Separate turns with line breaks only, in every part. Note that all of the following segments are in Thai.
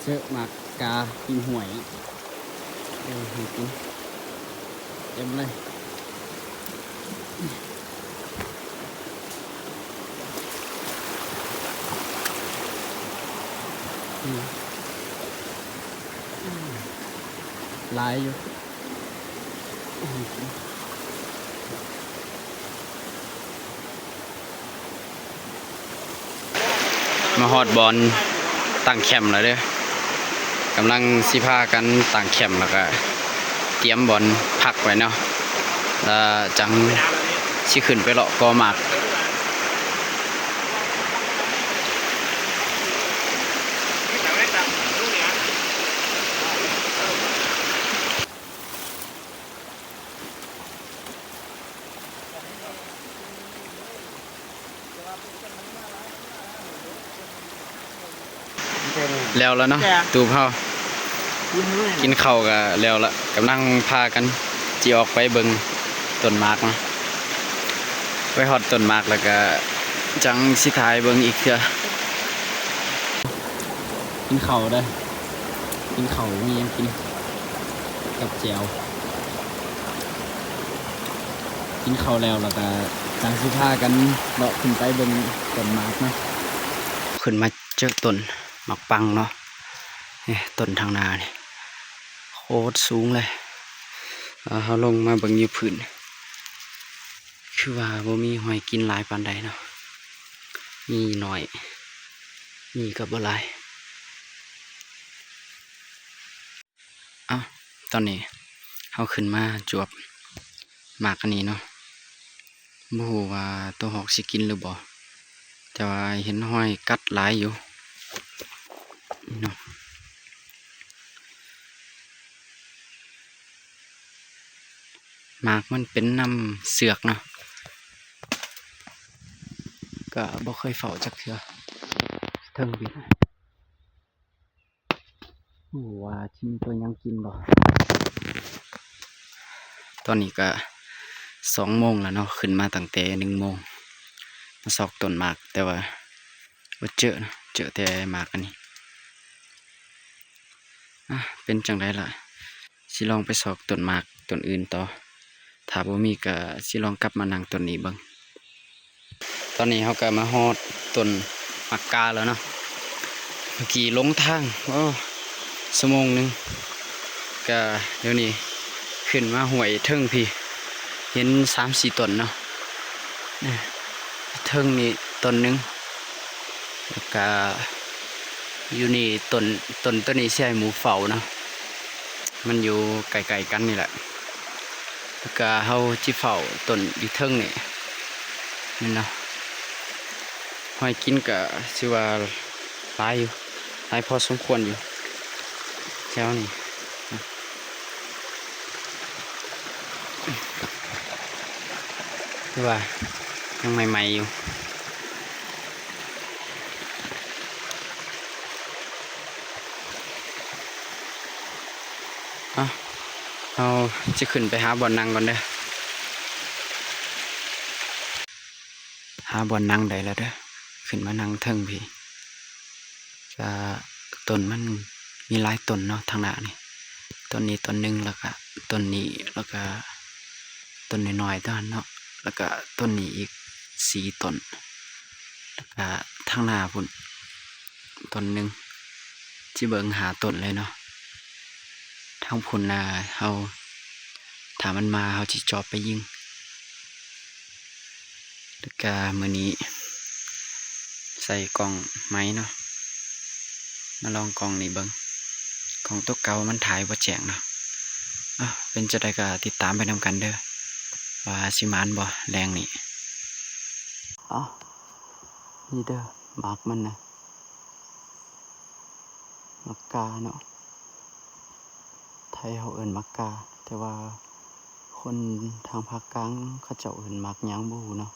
จอหมากกากินหวยให้กินเต็มเลยหลายอยู่มาฮอดบอลตั้งแคมป์แล้วเด้อกำลังสิพากันตั้งแคมป์แล้วก็เตรียมบอลพักไว้เนาะแล้วจังสิขึ้นไปเลาะกอหมากแล้วเนาะตูเฮากินข้าวก็แล้วละกำลังพากันจีออกไปเบิ่งต้นหมากเนาะไปฮอดต้นหมากแล้วก็จังสิถ่ายเบิ่งอีกเทื่อกินข้าวได้กินข้าวมียังกินกับแจ่วกินข้าวแล้วก็จังสิพากันเลาะขึ้นไปเบิ่งต้นหมากเนาะขึ้นมาเจอต้นหมากปังเนาะนี่ต้นทางนาเนี่ยโคตรสูงเลยเขาลงมาเบิ่งอยู่พื้นคือว่าบ่มีหอยกินหลายปานใดเนาะมีหน่อยมีกับบ่หลายตอนนี้เขาขึ้นมาจวบหมากอันนี้เนาะบ่ฮู้ว่าตัวหอกสิกินหรือบ่แต่ว่าเห็นหอยกัดหลายอยู่เนาะหมากมันเป็นน้ำเสือกเนาะก็บ่เคยเฝ้าจักเทื่อเทิงบิดว่าชิมีตัวยังกินบ่ตอนนี้ก็2 โมงแล้วเนาะขึ้นมาตั้งแต่1 โมงมาซอกต้นหมากแต่ว่าบ่เจอนะเจอแต่หมากอันนี้เป็นจังไดล่ะสิลองไปซอกต้นหมากต้นอื่นต่อถ้าบ่มีก็สิลองกลับมานั่งต้นนี้เบิ่งตอนนี้เขาก็มาฮอดต้นหมากกาแล้วเนาะเมื่อกี้ลงทางชั่วโมงนึงก็เดี๋ยวนี้ขึ้นมาห้วยเทิงพี่เห็น3-4ต้นเนาะเทิงนี่ต้นนึงแล้วก็อยู่นี่ต้นตัวนี้ใช่หมูเฝ้าเนาะมันอยู่ไกลๆกันนี่แหละแล้วก็เฮาจิเฝ้าต้นอยู่เทิงนี่เนาะหอยกินก็สิว่าหลายอยู่หลายพอสมควรอยู่แถวนี้คือว่ายังใหม่ๆอยู่เราจะขึ้นไปหาบ่อนนั่งก่อนเด้อหาบ่อนนั่งได้แล้วเด้อขึ้นมานั่งเทิงพี่ก็ต้นมันมีหลายต้นเนาะทางหน้านี่ต้นนี้ต้นหนึ่งแล้วก็ต้นนี้แล้วก็ต้นน้อยๆต้นเนาะแล้วก็ต้นนี้อีก4 ต้นแล้วก็ทางหน้าพุ่นต้นหนึ่งที่เบิ่งหาต้นเลยเนาะทางพุ่นนาเฮาถ้ามันมาเฮาสิจอบไปยิงแล้วก็มื้อนี้ใส่กล่องไม้เนาะมาลองกล่องนี้เบิ่งของตัวเก่ามันถ่ายบ่แจ้งเนาะเป็นจะได้ก็ติดตามไปนำกันเด้อว่าสิมานบ่แรงนี่นี่เด้อหมากมันนะหมากกาเนาะไทยเขาเอิ้นหมากกาแต่ว่าคนทางภาคกลางเขาเจ้าเอิ้นหมากหยังบ่ฮู้เนาะ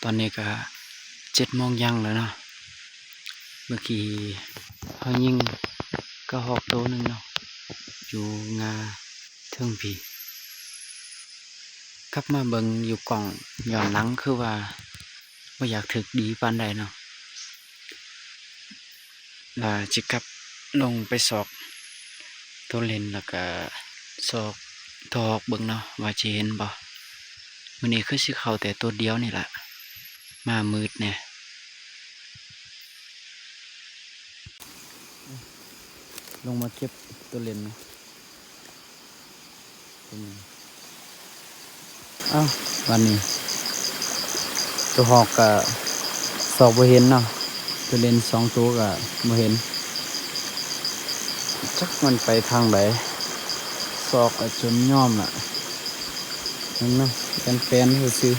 ตอนนี้ก็7 โมงยังแล้วเนาะเมื่อกี้เขายิงก็หอกตัวหนึ่งเนาะอยู่งาเทิงผีกลับมาเบิงอยู่กล่องย้อนหลังคือว่าบ่อยากถึกดีปานใดเนาะจิกลับลงไปสอกตัวเล่นแล้วก็สอกตัวหอกเบิงเนาะว่าจะเห็นบ่มื้อนี้คือสิเข้าแต่ตัวเดียวนี่แหละมามืดแน่ลงมาเก็บตัวเล่นเนาะวันนี้ตัวหอกก็สอกบ่เห็นเนาะตัวเล่น2 ตัวก็บ่เห็นจักมันไปทางไหนสอกก็จนย่อมน่ะนั่นเนาะกันแฟนซื่อ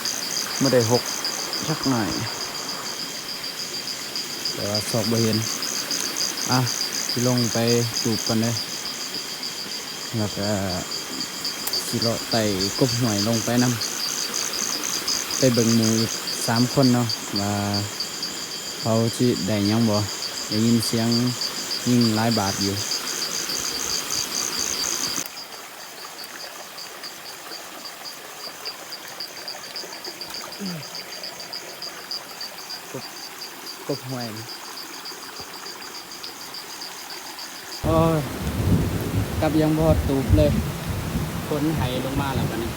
ๆบ่ได้หกจักหน่อยแต่ว่าสอกบ่เห็นสิลงไปจูบกันเลยแล้วก็สิเลาะไต่กบหวยลงไปนำไปเบิ่งหมู่อีก3 คนเนาะว่าเขาสิได้หยังบ่ได้ยินเสียงยิงหลายบาทอยู่กบหวยโอ้ยกับยังบ่ตูบเลยฝนไหลงมาแล้วบัดนี้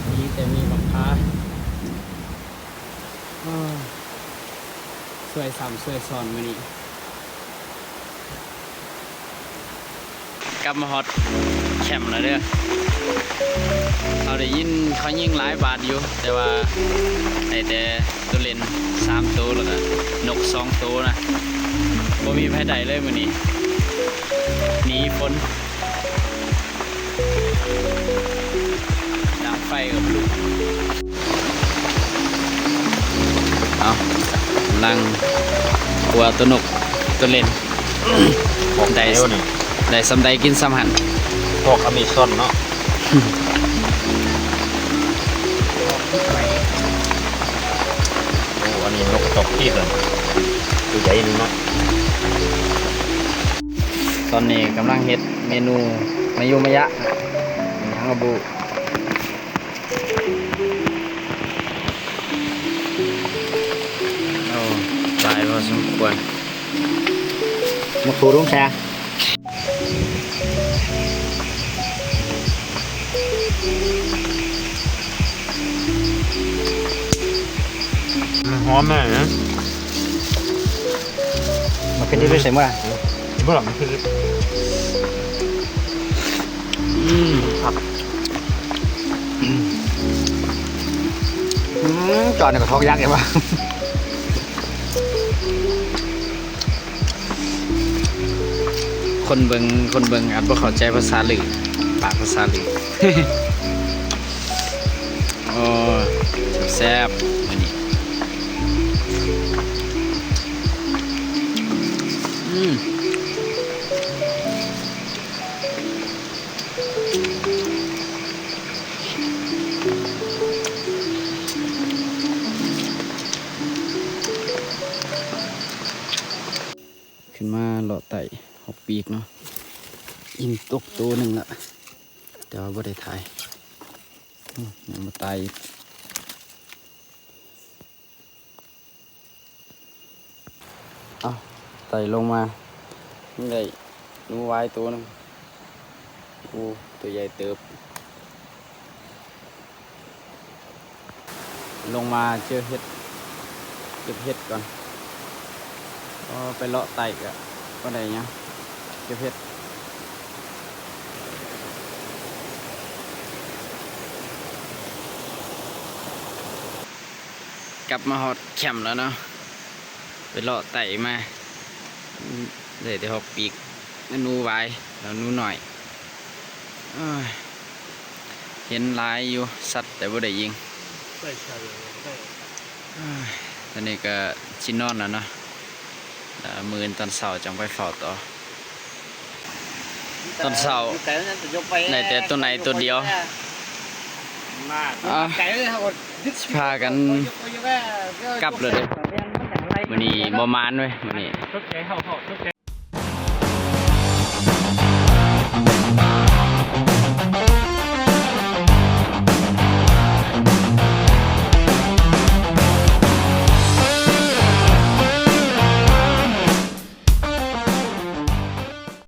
มีแต่มีบักพร้าช่วยซ้ำช่วยซ้อนมื้อนี้กลับมาฮอตแคมป์แล้วเด้อเราได้ยินเขายิงหลายบาทอยู่แต่ว่าได้แต่ตัวเล่น3 ตัวแล้วก็นก2 ตัวนะบ่มีไผใดเลยมื้อนี้หนีฝนดังไฟกับลูกลังกลัวตัวนกตัวเล่นได้สำใดกินสำหัน
พวกอเมซอนเนาะโอ้อันนี้นกตกที่เลยตัวใหญ่นี่เนาะ
ตอนนี้กำลังเฮ็ดเมนูมายุมะยะยังกระบุตายพอสมควร
มาคูรุ่งแช่หอมมากนะ
มาขึ้นที่ด้วยใช่ไหม
เมื่อไหร่มันคือ
ครับจอดในกระทอกยักษ์เองวะคนเบิงอาจบ่เข้าใจภาษาหรือปากภาษาหรือ โอ้แซ่บมื้อนี้ขึ้นมาเลาะไต่หกปีกเนาะยิงตกตัวหนึ่งละแต่ว่าบ่ได้ถ่ายยังมาตายไต่ลงมาได้นูไว้ตัวนึงตัวใหญ่เติบลงมาเจอเห็ดเก็บเห็ดก่อนไปเลาะไต่ก็ได้เนี้ยเก็บเห็ดกลับมาฮอตแคมป์แล้วเนาะไปเลาะไต่มาเลยได้6 ปีกนูไว้แล้วนูหน่อยเห็นลายอยู่สัตว์แต่บ่ได้ยิงตอนนี้ก็ชินนอนแล้วเนาะมื้อตอนเช้าจังไปเฝ้าต่อตอนเช้าในแต่ตัวไหนตัวเดียว
ไก่เลยครับ
พากันกลับเลยเด้อมื้อนี้บ่มานเว้ยมื้อนี้
ทุกใจเข้าทุกใจ